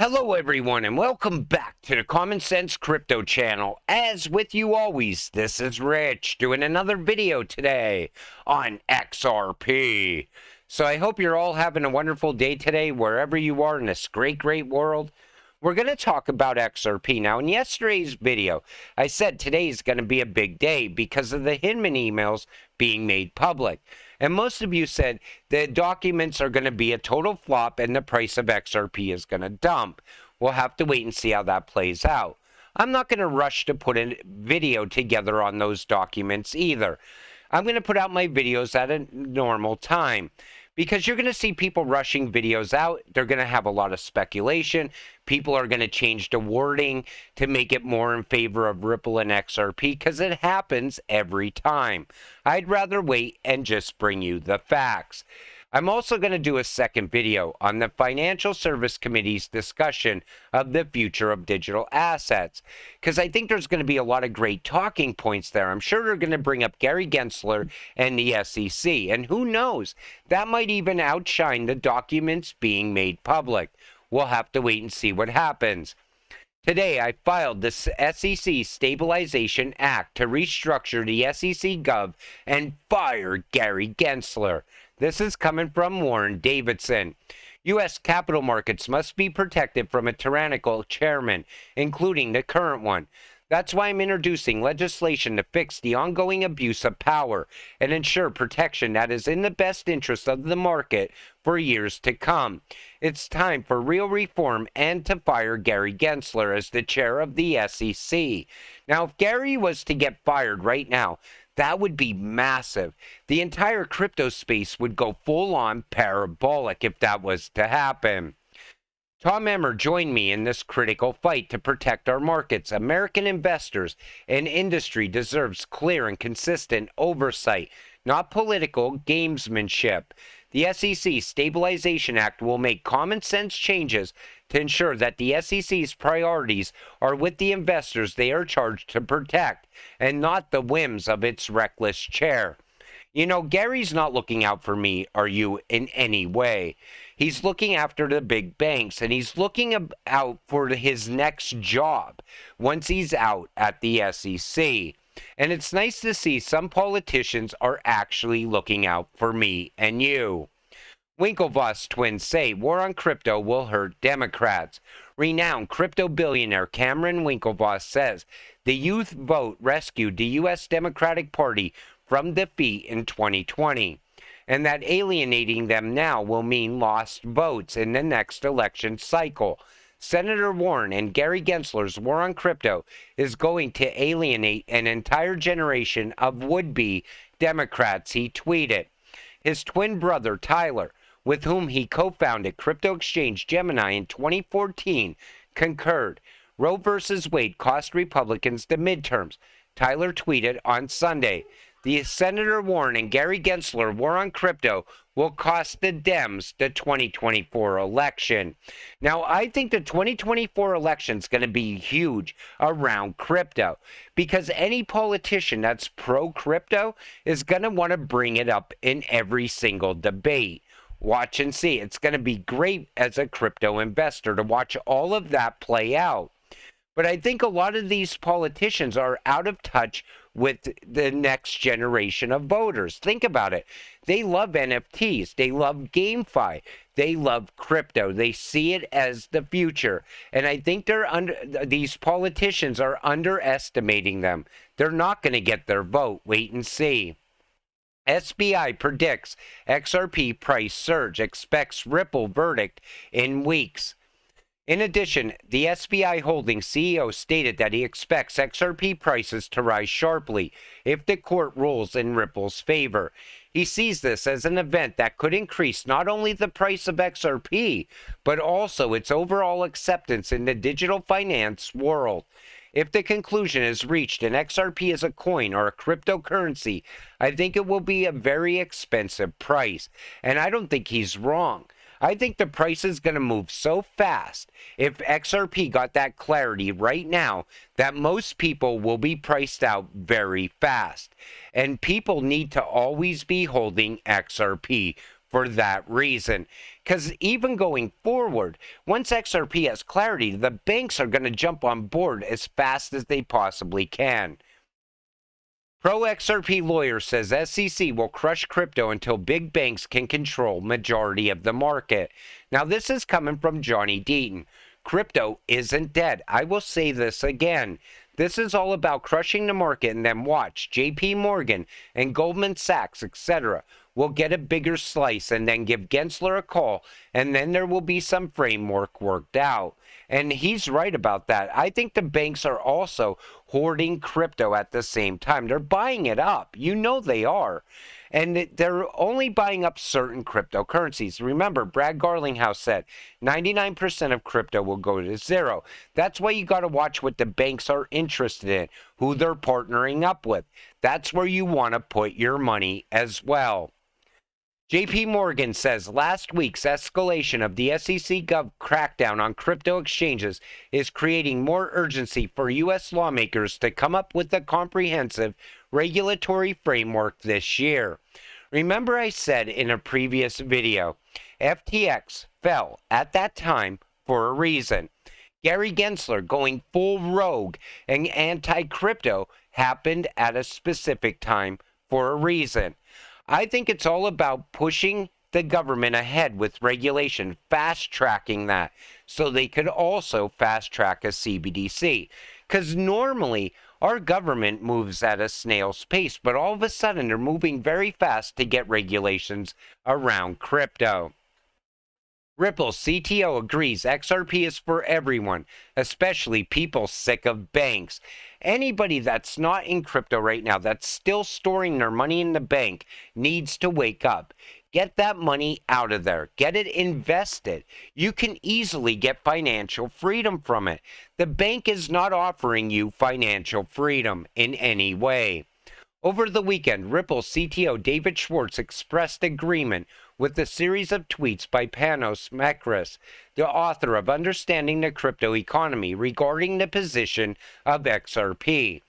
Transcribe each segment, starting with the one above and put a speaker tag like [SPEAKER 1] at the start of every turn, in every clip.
[SPEAKER 1] Hello everyone and welcome back to the Common Sense Crypto channel. As with you always, this is Rich doing another video today on XRP. So I hope you're all having a wonderful day today wherever you are in this great world. We're going to talk about XRP. Now, in yesterday's video, I said today is going to be a big day because of the Hinman emails being made public. And most of you said the documents are going to be a total flop and the price of XRP is going to dump. We'll have to wait and see how that plays out. I'm not going to rush to put a video together on those documents either. I'm going to put out my videos at a normal time, because you're going to see people rushing videos out. They're going to have a lot of speculation. People are going to change the wording to make it more in favor of Ripple and XRP because it happens every time. I'd rather wait and just bring you the facts. I'm also going to do a second video on the Financial Service Committee's discussion of the future of digital assets, because I think there's going to be a lot of great talking points there. I'm sure they're going to bring up Gary Gensler and the SEC, and who knows, that might even outshine the documents being made public. We'll have to wait and see what happens. Today, I filed the SEC Stabilization Act to restructure the SEC Gov and fire Gary Gensler. This is coming from Warren Davidson. U.S. capital markets must be protected from a tyrannical chairman, including the current one. That's why I'm introducing legislation to fix the ongoing abuse of power and ensure protection that is in the best interest of the market for years to come. It's time for real reform and to fire Gary Gensler as the chair of the SEC. Now, if Gary was to get fired right now, that would be massive. The entire crypto space would go full-on parabolic if that was to happen. Tom Emmer joined me in this critical fight to protect our markets. American investors and industry deserves clear and consistent oversight, not political gamesmanship. The SEC Stabilization Act will make common sense changes to ensure that the SEC's priorities are with the investors they are charged to protect and not the whims of its reckless chair. You know, Gary's not looking out for me or you in any way. He's looking after the big banks, and he's looking out for his next job once he's out at the SEC. And it's nice to see some politicians are actually looking out for me and you. Winklevoss Twins say war on crypto will hurt Democrats. Renowned crypto billionaire Cameron Winklevoss says the youth vote rescued the U.S. Democratic Party from defeat in 2020, and that alienating them now will mean lost votes in the next election cycle. Senator Warren and Gary Gensler's war on crypto is going to alienate an entire generation of would-be Democrats, he tweeted. His twin brother, Tyler, with whom he co-founded crypto exchange Gemini in 2014, concurred. Roe versus Wade cost Republicans the midterms. Tyler tweeted on Sunday, the Senator Warren and Gary Gensler war on crypto will cost the Dems the 2024 election. Now, I think the 2024 election is going to be huge around crypto because any politician that's pro-crypto is going to want to bring it up in every single debate. Watch and see. It's going to be great as a crypto investor to watch all of that play out. But I think a lot of these politicians are out of touch with the next generation of voters. Think about it. They love NFTs. They love GameFi. They love crypto. They see it as the future. And I think these politicians are underestimating them. They're not going to get their vote. Wait and see. SBI predicts XRP price surge, expects Ripple verdict in weeks. In addition, the SBI Holdings CEO stated that he expects XRP prices to rise sharply if the court rules in Ripple's favor. He sees this as an event that could increase not only the price of XRP, but also its overall acceptance in the digital finance world. If the conclusion is reached and XRP is a coin or a cryptocurrency, I think it will be a very expensive price. And I don't think he's wrong. I think the price is going to move so fast if XRP got that clarity right now that most people will be priced out very fast. And people need to always be holding XRP for that reason. Because even going forward, once XRP has clarity, the banks are going to jump on board as fast as they possibly can. Pro-XRP lawyer says SEC will crush crypto until big banks can control majority of the market. Now, this is coming from Johnny Deaton. Crypto isn't dead. I will say this again. This is all about crushing the market, and then watch JP Morgan and Goldman Sachs, etc. will get a bigger slice and then give Gensler a call, and then there will be some framework worked out. And he's right about that. I think the banks are also hoarding crypto at the same time. They're buying it up. You know they are. And they're only buying up certain cryptocurrencies. Remember, Brad Garlinghouse said 99% of crypto will go to zero. That's why you got to watch what the banks are interested in, who they're partnering up with. That's where you want to put your money as well. JP Morgan says last week's escalation of the SEC Gov crackdown on crypto exchanges is creating more urgency for U.S. lawmakers to come up with a comprehensive regulatory framework this year. Remember I said in a previous video, FTX fell at that time for a reason. Gary Gensler going full rogue and anti-crypto happened at a specific time for a reason. I think it's all about pushing the government ahead with regulation, fast-tracking that, so they could also fast-track a CBDC. Because normally, our government moves at a snail's pace, but all of a sudden, they're moving very fast to get regulations around crypto. Ripple CTO agrees XRP is for everyone, especially people sick of banks. Anybody that's not in crypto right now, that's still storing their money in the bank, needs to wake up. Get that money out of there. Get it invested. You can easily get financial freedom from it. The bank is not offering you financial freedom in any way. Over the weekend, Ripple CTO David Schwartz expressed agreement with a series of tweets by Panos Mekris, the author of Understanding the Crypto Economy, regarding the position of XRP.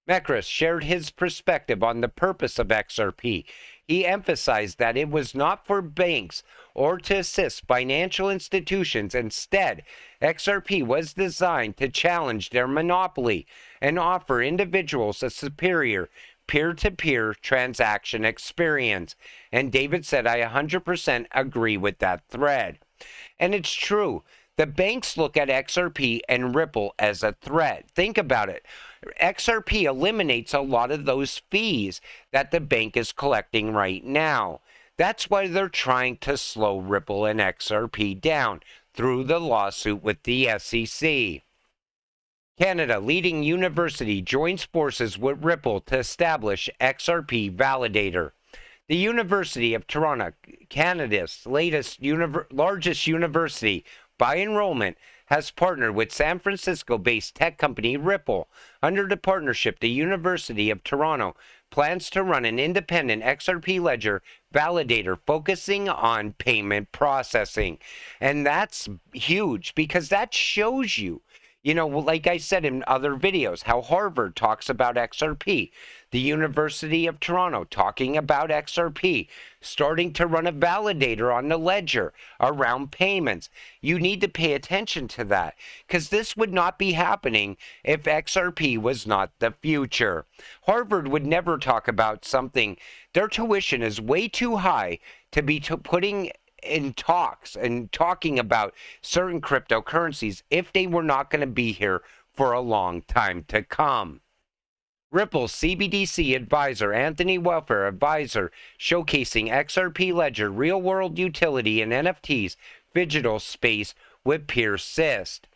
[SPEAKER 1] Mekris shared his perspective on the purpose of XRP. He emphasized that it was not for banks or to assist financial institutions. Instead, XRP was designed to challenge their monopoly and offer individuals a superior peer-to-peer transaction experience. And David said, I 100% agree with that thread. And it's true. The banks look at XRP and Ripple as a threat. Think about it. XRP eliminates a lot of those fees that the bank is collecting right now. That's why they're trying to slow Ripple and XRP down through the lawsuit with the SEC. Canada leading university joins forces with Ripple to establish XRP validator. The University of Toronto, Canada's largest university by enrollment, has partnered with San Francisco-based tech company Ripple. Under the partnership, the University of Toronto plans to run an independent XRP ledger validator focusing on payment processing. And that's huge because that shows you, like I said in other videos, how Harvard talks about XRP, the University of Toronto talking about XRP, starting to run a validator on the ledger around payments. You need to pay attention to that because this would not be happening if XRP was not the future. Harvard would never talk about something. Their tuition is way too high to be putting in talks and talking about certain cryptocurrencies if they were not going to be here for a long time to come. Ripple CBDC advisor Anthony Welfare advisor showcasing XRP ledger real-world utility in NFTs digital space with Persist.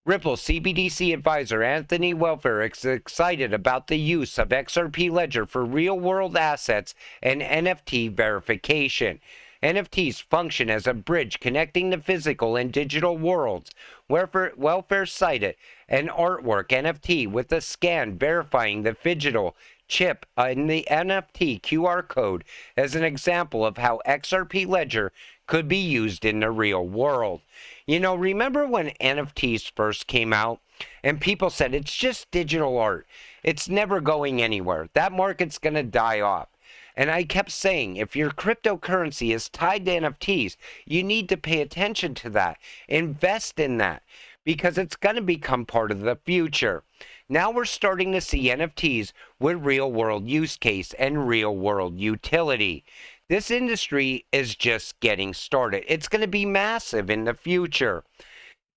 [SPEAKER 1] Ripple CBDC advisor Anthony Welfare is excited about the use of XRP ledger for real-world assets and NFT verification. NFTs function as a bridge connecting the physical and digital worlds. Welfare cited an artwork NFT with a scan verifying the digital chip in the NFT QR code as an example of how XRP Ledger could be used in the real world. Remember when NFTs first came out and people said it's just digital art. It's never going anywhere. That market's going to die off. And I kept saying, if your cryptocurrency is tied to NFTs, you need to pay attention to that. Invest in that because it's going to become part of the future. Now we're starting to see NFTs with real world use case and real world utility. This industry is just getting started. It's going to be massive in the future.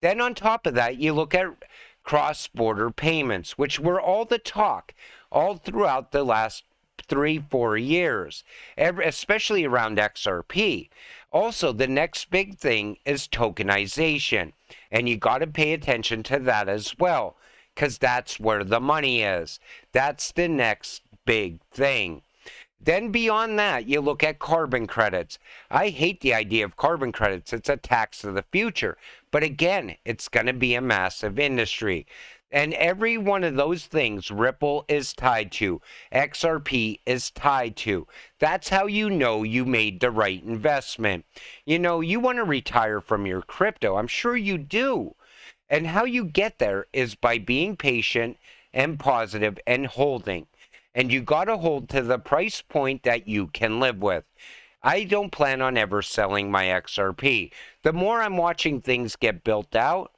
[SPEAKER 1] Then on top of that, you look at cross-border payments, which were all the talk all throughout the last 3-4 years, especially around XRP. Also, the next big thing is tokenization, and you got to pay attention to that as well, because that's where the money is. That's the next big thing. Then beyond that, you look at carbon credits. I hate the idea of carbon credits. It's a tax of the future. But again, it's going to be a massive industry. And every one of those things Ripple is tied to, XRP is tied to. That's how you know you made the right investment. You know, you want to retire from your crypto. I'm sure you do. And how you get there is by being patient and positive and holding. And you got to hold to the price point that you can live with. I don't plan on ever selling my XRP. The more I'm watching things get built out,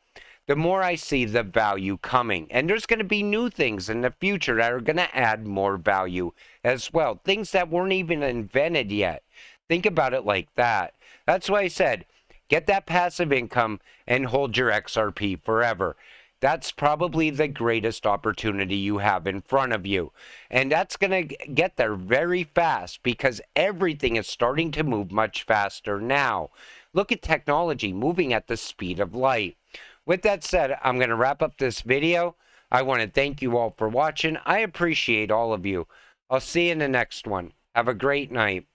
[SPEAKER 1] the more I see the value coming. And there's going to be new things in the future that are going to add more value as well. Things that weren't even invented yet. Think about it like that. That's why I said, get that passive income and hold your XRP forever. That's probably the greatest opportunity you have in front of you. And that's going to get there very fast because everything is starting to move much faster now. Look at technology moving at the speed of light. With that said, I'm going to wrap up this video. I want to thank you all for watching. I appreciate all of you. I'll see you in the next one. Have a great night.